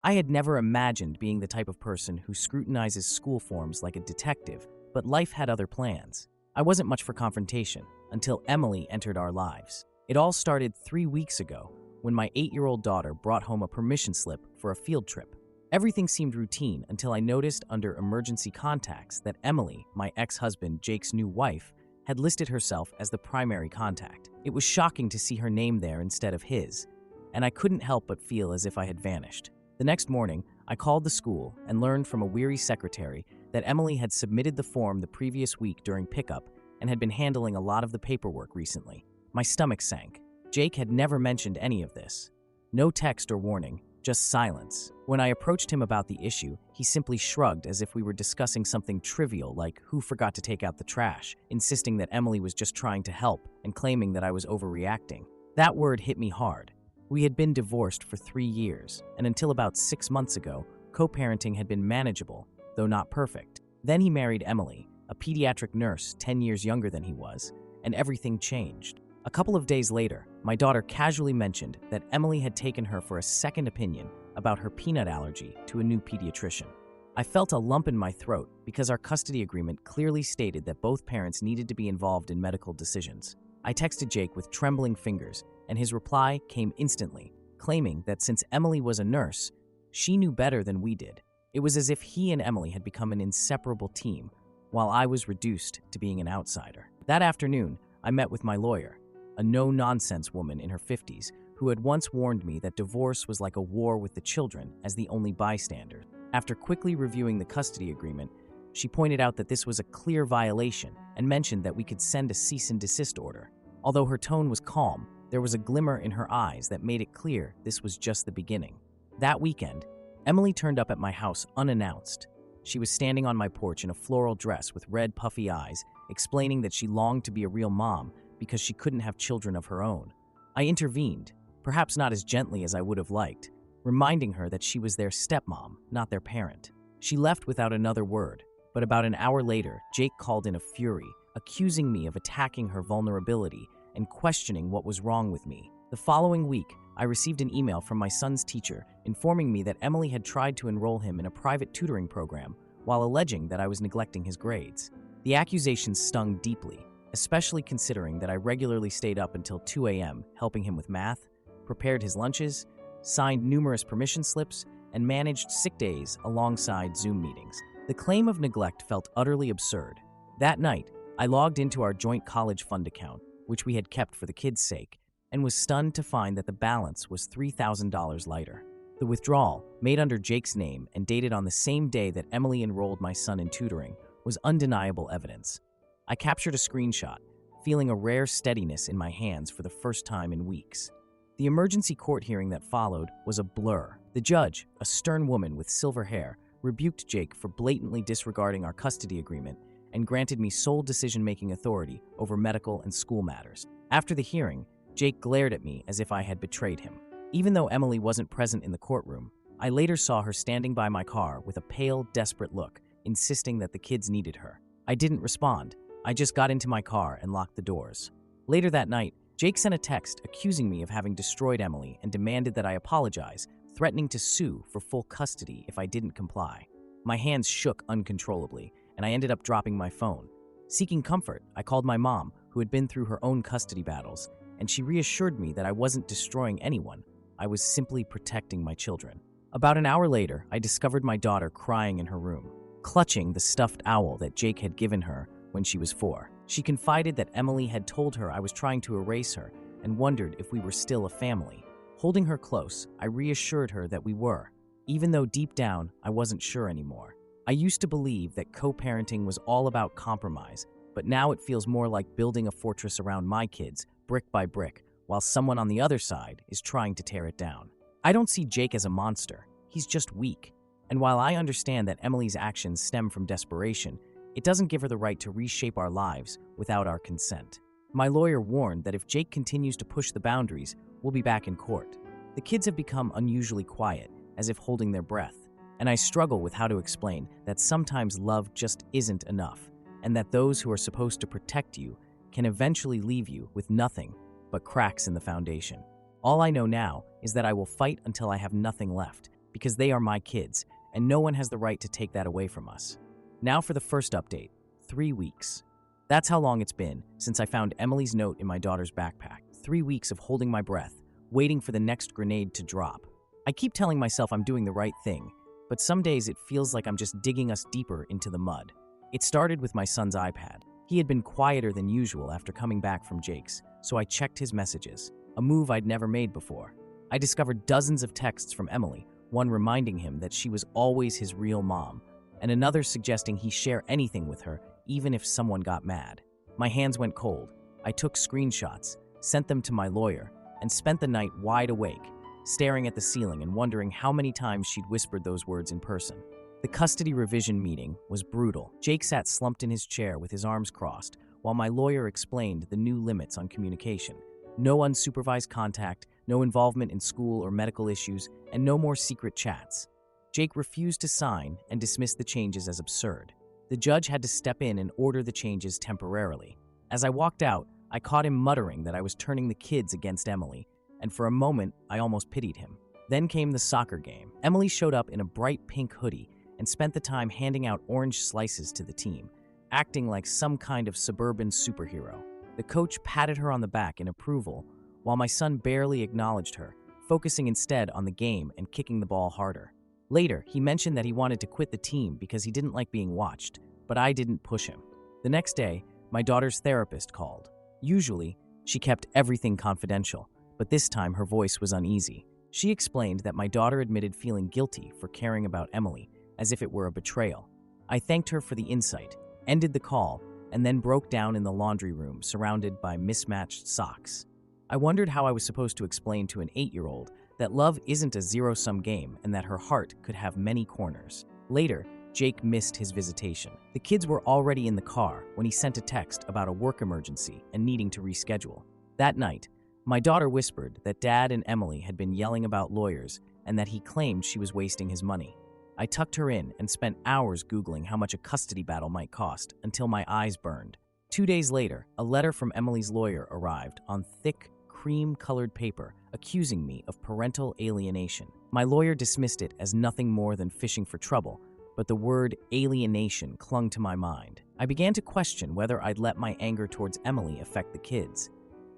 I had never imagined being the type of person who scrutinizes school forms like a detective, but life had other plans. I wasn't much for confrontation until Emily entered our lives. It all started 3 weeks ago when my 8-year-old daughter brought home a permission slip for a field trip. Everything seemed routine until I noticed under emergency contacts that Emily, my ex-husband Jake's new wife, had listed herself as the primary contact. It was shocking to see her name there instead of his, and I couldn't help but feel as if I had vanished. The next morning, I called the school and learned from a weary secretary that Emily had submitted the form the previous week during pickup and had been handling a lot of the paperwork recently. My stomach sank. Jake had never mentioned any of this. No text or warning, just silence. When I approached him about the issue, he simply shrugged as if we were discussing something trivial like who forgot to take out the trash, insisting that Emily was just trying to help and claiming that I was overreacting. That word hit me hard. We had been divorced for 3 years, and until about 6 months ago, co-parenting had been manageable, though not perfect. Then he married Emily, a pediatric nurse 10 years younger than he was, and everything changed. A couple of days later, my daughter casually mentioned that Emily had taken her for a second opinion about her peanut allergy to a new pediatrician. I felt a lump in my throat because our custody agreement clearly stated that both parents needed to be involved in medical decisions. I texted Jake with trembling fingers, and his reply came instantly, claiming that since Emily was a nurse, she knew better than we did. It was as if he and Emily had become an inseparable team, while I was reduced to being an outsider. That afternoon, I met with my lawyer, a no-nonsense woman in her 50s who had once warned me that divorce was like a war with the children as the only bystander. After quickly reviewing the custody agreement, she pointed out that this was a clear violation and mentioned that we could send a cease and desist order. Although her tone was calm, there was a glimmer in her eyes that made it clear this was just the beginning. That weekend, Emily turned up at my house unannounced. She was standing on my porch in a floral dress with red puffy eyes, explaining that she longed to be a real mom because she couldn't have children of her own. I intervened, perhaps not as gently as I would have liked, reminding her that she was their stepmom, not their parent. She left without another word, but about an hour later, Jake called in a fury, accusing me of attacking her vulnerability and questioning what was wrong with me. The following week, I received an email from my son's teacher informing me that Emily had tried to enroll him in a private tutoring program while alleging that I was neglecting his grades. The accusations stung deeply, especially considering that I regularly stayed up until 2 a.m. helping him with math, prepared his lunches, signed numerous permission slips, and managed sick days alongside Zoom meetings. The claim of neglect felt utterly absurd. That night, I logged into our joint college fund account, which we had kept for the kids' sake, and was stunned to find that the balance was $3,000 lighter. The withdrawal, made under Jake's name and dated on the same day that Emily enrolled my son in tutoring, was undeniable evidence. I captured a screenshot, feeling a rare steadiness in my hands for the first time in weeks. The emergency court hearing that followed was a blur. The judge, a stern woman with silver hair, rebuked Jake for blatantly disregarding our custody agreement and granted me sole decision-making authority over medical and school matters. After the hearing, Jake glared at me as if I had betrayed him. Even though Emily wasn't present in the courtroom, I later saw her standing by my car with a pale, desperate look, insisting that the kids needed her. I didn't respond. I just got into my car and locked the doors. Later that night, Jake sent a text accusing me of having destroyed Emily and demanded that I apologize, threatening to sue for full custody if I didn't comply. My hands shook uncontrollably, and I ended up dropping my phone. Seeking comfort, I called my mom, who had been through her own custody battles, and she reassured me that I wasn't destroying anyone. I was simply protecting my children. About an hour later, I discovered my daughter crying in her room, clutching the stuffed owl that Jake had given her when she was 4. She confided that Emily had told her I was trying to erase her and wondered if we were still a family. Holding her close, I reassured her that we were, even though deep down I wasn't sure anymore. I used to believe that co-parenting was all about compromise, but now it feels more like building a fortress around my kids, brick by brick, while someone on the other side is trying to tear it down. I don't see Jake as a monster. He's just weak. And while I understand that Emily's actions stem from desperation, it doesn't give her the right to reshape our lives without our consent. My lawyer warned that if Jake continues to push the boundaries, we'll be back in court. The kids have become unusually quiet, as if holding their breath, and I struggle with how to explain that sometimes love just isn't enough, and that those who are supposed to protect you can eventually leave you with nothing but cracks in the foundation. All I know now is that I will fight until I have nothing left, because they are my kids, and no one has the right to take that away from us. Now for the first update, 3 weeks. That's how long it's been since I found Emily's note in my daughter's backpack. 3 weeks of holding my breath, waiting for the next grenade to drop. I keep telling myself I'm doing the right thing, but some days it feels like I'm just digging us deeper into the mud. It started with my son's iPad. He had been quieter than usual after coming back from Jake's, so I checked his messages, a move I'd never made before. I discovered dozens of texts from Emily, one reminding him that she was always his real mom, and another suggesting he share anything with her, even if someone got mad. My hands went cold. I took screenshots, sent them to my lawyer, and spent the night wide awake, staring at the ceiling and wondering how many times she'd whispered those words in person. The custody revision meeting was brutal. Jake sat slumped in his chair with his arms crossed, while my lawyer explained the new limits on communication. No unsupervised contact, no involvement in school or medical issues, and no more secret chats. Jake refused to sign and dismissed the changes as absurd. The judge had to step in and order the changes temporarily. As I walked out, I caught him muttering that I was turning the kids against Emily, and for a moment, I almost pitied him. Then came the soccer game. Emily showed up in a bright pink hoodie and spent the time handing out orange slices to the team, acting like some kind of suburban superhero. The coach patted her on the back in approval, while my son barely acknowledged her, focusing instead on the game and kicking the ball harder. Later, he mentioned that he wanted to quit the team because he didn't like being watched, but I didn't push him. The next day, my daughter's therapist called. Usually, she kept everything confidential, but this time her voice was uneasy. She explained that my daughter admitted feeling guilty for caring about Emily, as if it were a betrayal. I thanked her for the insight, ended the call, and then broke down in the laundry room surrounded by mismatched socks. I wondered how I was supposed to explain to an 8-year-old that love isn't a zero-sum game and that her heart could have many corners. Later, Jake missed his visitation. The kids were already in the car when he sent a text about a work emergency and needing to reschedule. That night, my daughter whispered that Dad and Emily had been yelling about lawyers and that he claimed she was wasting his money. I tucked her in and spent hours Googling how much a custody battle might cost until my eyes burned. 2 days later, a letter from Emily's lawyer arrived on thick, cream-colored paper accusing me of parental alienation. My lawyer dismissed it as nothing more than fishing for trouble, but the word alienation clung to my mind. I began to question whether I'd let my anger towards Emily affect the kids.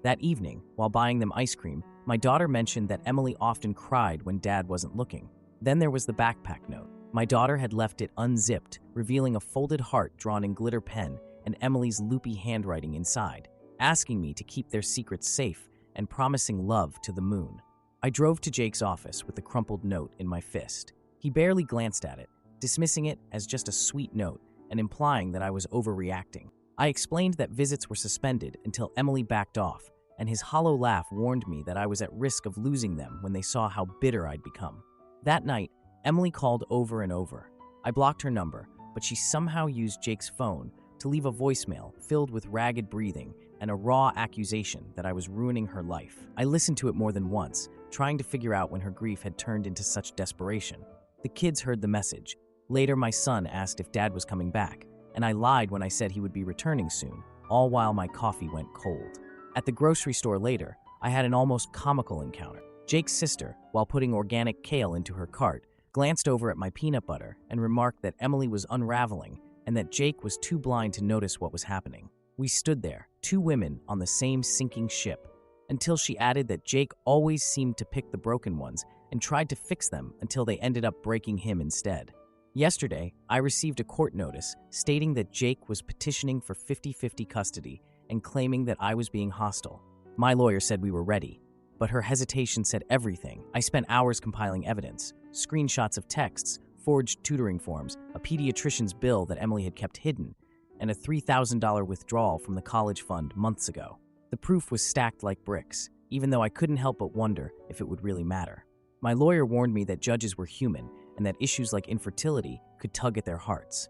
That evening, while buying them ice cream, my daughter mentioned that Emily often cried when Dad wasn't looking. Then there was the backpack note. My daughter had left it unzipped, revealing a folded heart drawn in glitter pen and Emily's loopy handwriting inside, asking me to keep their secrets safe and promising love to the moon. I drove to Jake's office with the crumpled note in my fist. He barely glanced at it, dismissing it as just a sweet note and implying that I was overreacting. I explained that visits were suspended until Emily backed off, and his hollow laugh warned me that I was at risk of losing them when they saw how bitter I'd become. That night, Emily called over and over. I blocked her number, but she somehow used Jake's phone to leave a voicemail filled with ragged breathing and a raw accusation that I was ruining her life. I listened to it more than once, trying to figure out when her grief had turned into such desperation. The kids heard the message. Later, my son asked if Dad was coming back, and I lied when I said he would be returning soon, all while my coffee went cold. At the grocery store later, I had an almost comical encounter. Jake's sister, while putting organic kale into her cart, glanced over at my peanut butter and remarked that Emily was unraveling and that Jake was too blind to notice what was happening. We stood there, two women on the same sinking ship, until she added that Jake always seemed to pick the broken ones and tried to fix them until they ended up breaking him instead. Yesterday, I received a court notice stating that Jake was petitioning for 50-50 custody and claiming that I was being hostile. My lawyer said we were ready, but her hesitation said everything. I spent hours compiling evidence, screenshots of texts, forged tutoring forms, a pediatrician's bill that Emily had kept hidden, and a $3,000 withdrawal from the college fund months ago. The proof was stacked like bricks, even though I couldn't help but wonder if it would really matter. My lawyer warned me that judges were human and that issues like infertility could tug at their hearts.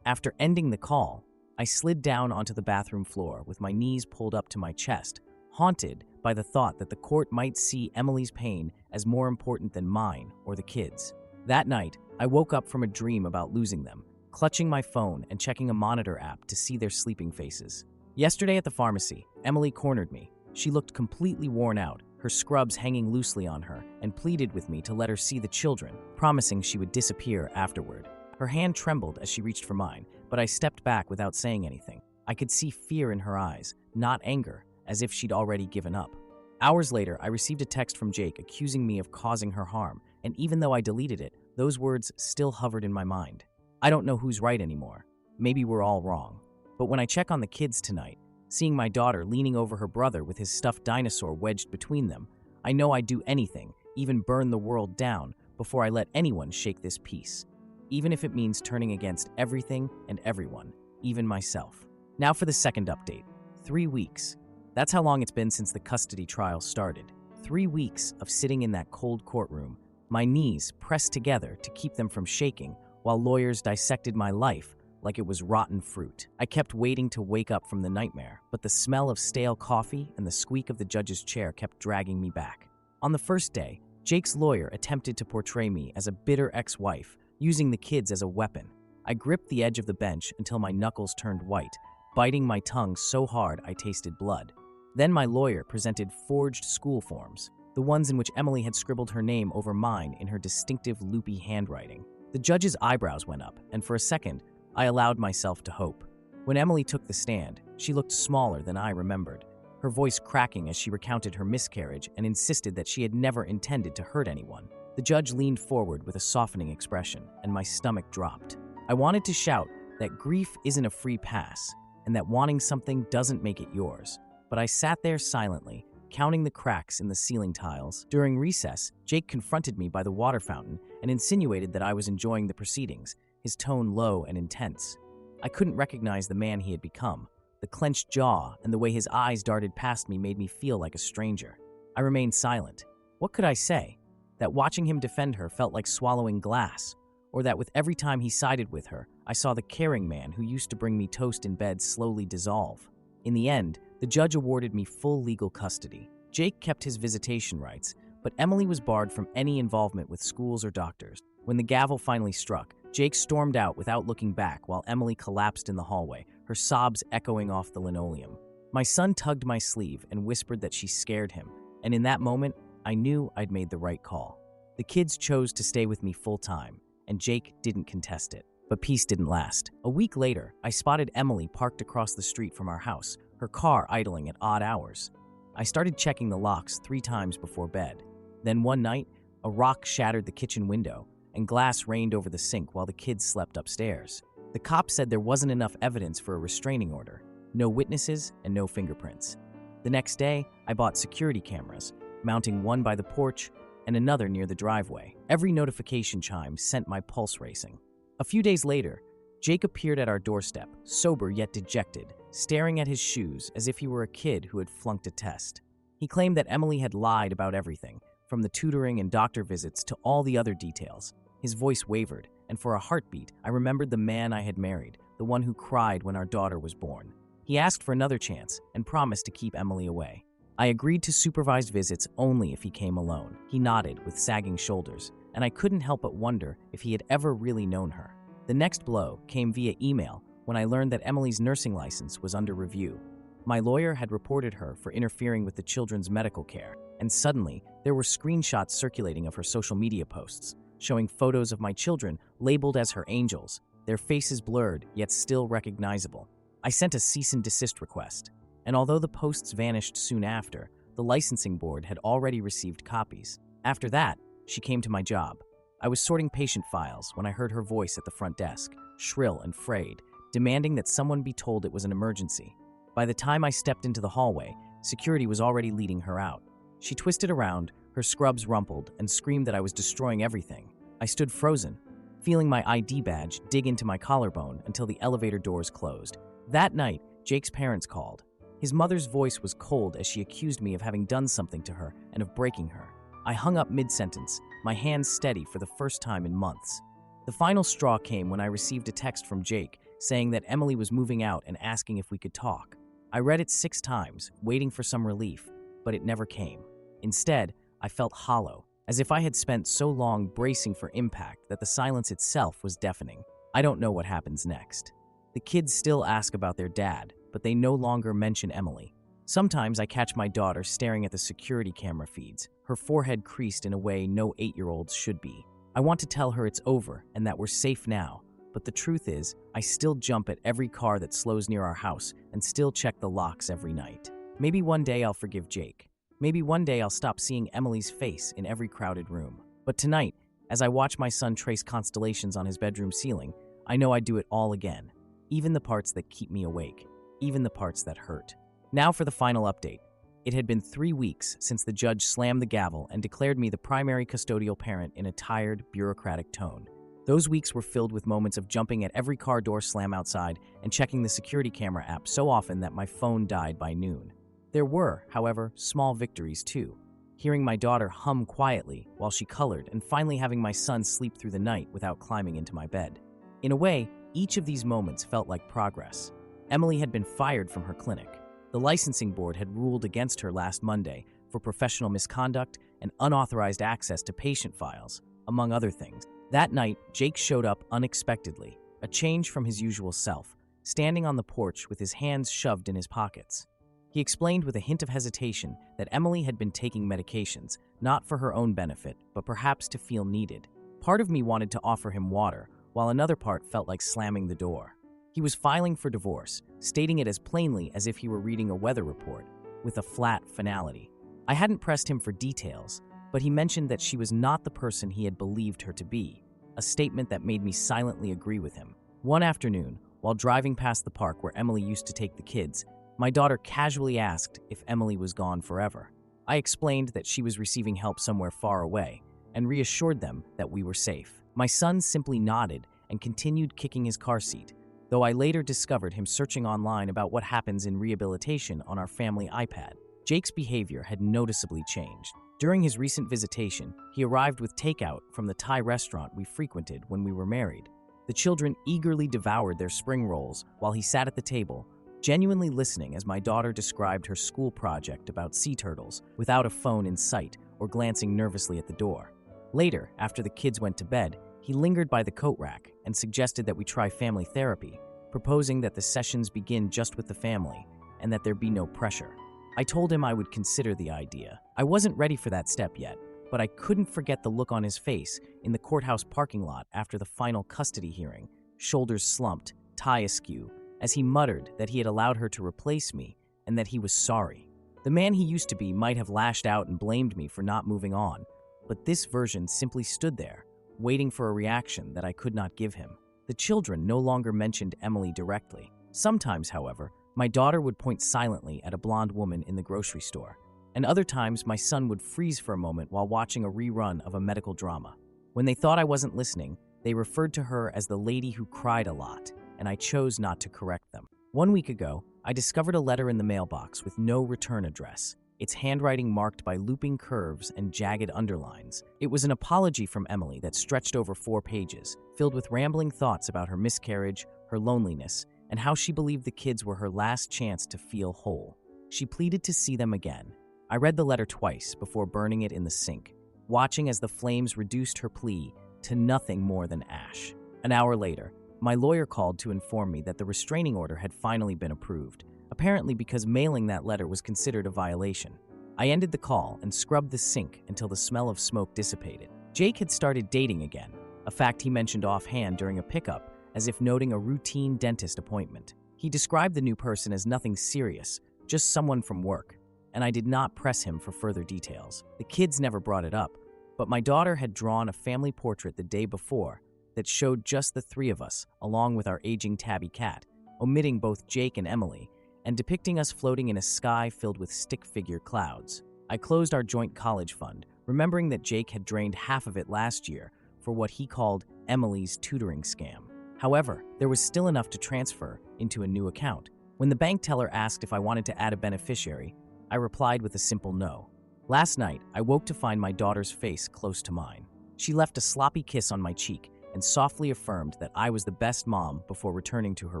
After ending the call, I slid down onto the bathroom floor with my knees pulled up to my chest, haunted by the thought that the court might see Emily's pain as more important than mine or the kids. That night, I woke up from a dream about losing them, clutching my phone and checking a monitor app to see their sleeping faces. Yesterday at the pharmacy, Emily cornered me. She looked completely worn out, her scrubs hanging loosely on her, and pleaded with me to let her see the children, promising she would disappear afterward. Her hand trembled as she reached for mine, but I stepped back without saying anything. I could see fear in her eyes, not anger, as if she'd already given up. Hours later, I received a text from Jake accusing me of causing her harm, and even though I deleted it, those words still hovered in my mind. I don't know who's right anymore. Maybe we're all wrong. But when I check on the kids tonight, seeing my daughter leaning over her brother with his stuffed dinosaur wedged between them, I know I'd do anything, even burn the world down, before I let anyone shake this peace. Even if it means turning against everything and everyone, even myself. Now for the second update. 3 weeks. That's how long it's been since the custody trial started. 3 weeks of sitting in that cold courtroom, my knees pressed together to keep them from shaking, while lawyers dissected my life like it was rotten fruit. I kept waiting to wake up from the nightmare, but the smell of stale coffee and the squeak of the judge's chair kept dragging me back. On the first day, Jake's lawyer attempted to portray me as a bitter ex-wife, using the kids as a weapon. I gripped the edge of the bench until my knuckles turned white, biting my tongue so hard I tasted blood. Then my lawyer presented forged school forms, the ones in which Emily had scribbled her name over mine in her distinctive loopy handwriting. The judge's eyebrows went up, and for a second, I allowed myself to hope. When Emily took the stand, she looked smaller than I remembered, her voice cracking as she recounted her miscarriage and insisted that she had never intended to hurt anyone. The judge leaned forward with a softening expression, and my stomach dropped. I wanted to shout that grief isn't a free pass, and that wanting something doesn't make it yours, but I sat there silently, counting the cracks in the ceiling tiles. During recess, Jake confronted me by the water fountain and insinuated that I was enjoying the proceedings, his tone low and intense. I couldn't recognize the man he had become. The clenched jaw and the way his eyes darted past me made me feel like a stranger. I remained silent. What could I say? That watching him defend her felt like swallowing glass, or that with every time he sided with her, I saw the caring man who used to bring me toast in bed slowly dissolve. In the end, the judge awarded me full legal custody. Jake kept his visitation rights, but Emily was barred from any involvement with schools or doctors. When the gavel finally struck, Jake stormed out without looking back while Emily collapsed in the hallway, her sobs echoing off the linoleum. My son tugged my sleeve and whispered that she scared him, and in that moment, I knew I'd made the right call. The kids chose to stay with me full-time, and Jake didn't contest it. But peace didn't last. A week later, I spotted Emily parked across the street from our house, her car idling at odd hours. I started checking the locks 3 times before bed. Then one night, a rock shattered the kitchen window, and glass rained over the sink while the kids slept upstairs. The cops said there wasn't enough evidence for a restraining order, no witnesses and no fingerprints. The next day, I bought security cameras, mounting one by the porch and another near the driveway. Every notification chime sent my pulse racing. A few days later, Jake appeared at our doorstep, sober yet dejected, staring at his shoes as if he were a kid who had flunked a test. He claimed that Emily had lied about everything, from the tutoring and doctor visits to all the other details. His voice wavered, and for a heartbeat, I remembered the man I had married, the one who cried when our daughter was born. He asked for another chance and promised to keep Emily away. I agreed to supervised visits only if he came alone. He nodded with sagging shoulders, and I couldn't help but wonder if he had ever really known her. The next blow came via email when I learned that Emily's nursing license was under review. My lawyer had reported her for interfering with the children's medical care, and suddenly there were screenshots circulating of her social media posts, showing photos of my children labeled as her angels, their faces blurred yet still recognizable. I sent a cease and desist request, and although the posts vanished soon after, the licensing board had already received copies. After that, she came to my job. I was sorting patient files when I heard her voice at the front desk, shrill and frayed, demanding that someone be told it was an emergency. By the time I stepped into the hallway, security was already leading her out. She twisted around, her scrubs rumpled, and screamed that I was destroying everything. I stood frozen, feeling my ID badge dig into my collarbone until the elevator doors closed. That night, Jake's parents called. His mother's voice was cold as she accused me of having done something to her and of breaking her. I hung up mid-sentence, my hands steady for the first time in months. The final straw came when I received a text from Jake saying that Emily was moving out and asking if we could talk. I read it 6 times, waiting for some relief, but it never came. Instead, I felt hollow, as if I had spent so long bracing for impact that the silence itself was deafening. I don't know what happens next. The kids still ask about their dad, but they no longer mention Emily. Sometimes I catch my daughter staring at the security camera feeds, her forehead creased in a way no 8-year-olds should be. I want to tell her it's over and that we're safe now, but the truth is, I still jump at every car that slows near our house and still check the locks every night. Maybe one day I'll forgive Jake. Maybe one day I'll stop seeing Emily's face in every crowded room. But tonight, as I watch my son trace constellations on his bedroom ceiling, I know I'd do it all again. Even the parts that keep me awake. Even the parts that hurt. Now for the final update. It had been 3 weeks since the judge slammed the gavel and declared me the primary custodial parent in a tired, bureaucratic tone. Those weeks were filled with moments of jumping at every car door slam outside and checking the security camera app so often that my phone died by noon. There were, however, small victories too. Hearing my daughter hum quietly while she colored and finally having my son sleep through the night without climbing into my bed. In a way, each of these moments felt like progress. Emily had been fired from her clinic. The licensing board had ruled against her last Monday for professional misconduct and unauthorized access to patient files, among other things. That night, Jake showed up unexpectedly, a change from his usual self, standing on the porch with his hands shoved in his pockets. He explained with a hint of hesitation that Emily had been taking medications, not for her own benefit, but perhaps to feel needed. Part of me wanted to offer him water, while another part felt like slamming the door. He was filing for divorce, stating it as plainly as if he were reading a weather report, with a flat finality. I hadn't pressed him for details, but he mentioned that she was not the person he had believed her to be, a statement that made me silently agree with him. One afternoon, while driving past the park where Emily used to take the kids, my daughter casually asked if Emily was gone forever. I explained that she was receiving help somewhere far away and reassured them that we were safe. My son simply nodded and continued kicking his car seat, though I later discovered him searching online about what happens in rehabilitation on our family iPad. Jake's behavior had noticeably changed. During his recent visitation, he arrived with takeout from the Thai restaurant we frequented when we were married. The children eagerly devoured their spring rolls while he sat at the table, genuinely listening as my daughter described her school project about sea turtles without a phone in sight or glancing nervously at the door. Later, after the kids went to bed, he lingered by the coat rack and suggested that we try family therapy, proposing that the sessions begin just with the family and that there be no pressure. I told him I would consider the idea. I wasn't ready for that step yet, but I couldn't forget the look on his face in the courthouse parking lot after the final custody hearing, shoulders slumped, tie askew, as he muttered that he had allowed her to replace me and that he was sorry. The man he used to be might have lashed out and blamed me for not moving on, but this version simply stood there, waiting for a reaction that I could not give him. The children no longer mentioned Emily directly. Sometimes, however, my daughter would point silently at a blonde woman in the grocery store, and other times my son would freeze for a moment while watching a rerun of a medical drama. When they thought I wasn't listening, they referred to her as the lady who cried a lot, and I chose not to correct them. 1 week ago, I discovered a letter in the mailbox with no return address, its handwriting marked by looping curves and jagged underlines. It was an apology from Emily that stretched over 4 pages, filled with rambling thoughts about her miscarriage, her loneliness, and how she believed the kids were her last chance to feel whole. She pleaded to see them again. I read the letter twice before burning it in the sink, watching as the flames reduced her plea to nothing more than ash. An hour later, my lawyer called to inform me that the restraining order had finally been approved, apparently because mailing that letter was considered a violation. I ended the call and scrubbed the sink until the smell of smoke dissipated. Jake had started dating again, a fact he mentioned offhand during a pickup, as if noting a routine dentist appointment. He described the new person as nothing serious, just someone from work, and I did not press him for further details. The kids never brought it up, but my daughter had drawn a family portrait the day before that showed just the 3 of us, along with our aging tabby cat, omitting both Jake and Emily, and depicting us floating in a sky filled with stick-figure clouds. I closed our joint college fund, remembering that Jake had drained half of it last year for what he called Emily's tutoring scam. However, there was still enough to transfer into a new account. When the bank teller asked if I wanted to add a beneficiary, I replied with a simple no. Last night, I woke to find my daughter's face close to mine. She left a sloppy kiss on my cheek and softly affirmed that I was the best mom before returning to her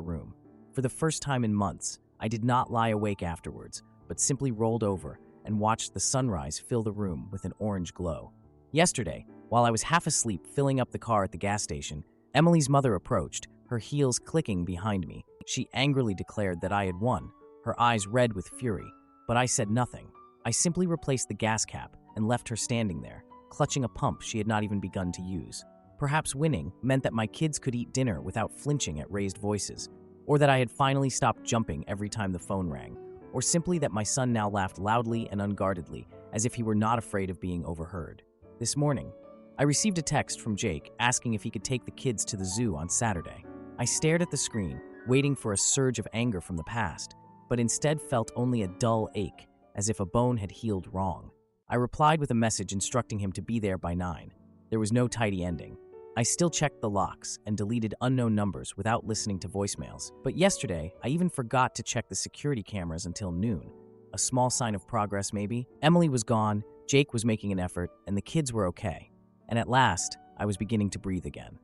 room. For the first time in months, I did not lie awake afterwards, but simply rolled over and watched the sunrise fill the room with an orange glow. Yesterday, while I was half asleep filling up the car at the gas station, Emily's mother approached, her heels clicking behind me. She angrily declared that I had won, her eyes red with fury, but I said nothing. I simply replaced the gas cap and left her standing there, clutching a pump she had not even begun to use. Perhaps winning meant that my kids could eat dinner without flinching at raised voices, or that I had finally stopped jumping every time the phone rang, or simply that my son now laughed loudly and unguardedly, as if he were not afraid of being overheard. This morning, I received a text from Jake asking if he could take the kids to the zoo on Saturday. I stared at the screen, waiting for a surge of anger from the past, but instead felt only a dull ache, as if a bone had healed wrong. I replied with a message instructing him to be there by 9. There was no tidy ending. I still checked the locks and deleted unknown numbers without listening to voicemails. But yesterday, I even forgot to check the security cameras until noon. A small sign of progress, maybe? Emily was gone, Jake was making an effort, and the kids were okay. And at last, I was beginning to breathe again.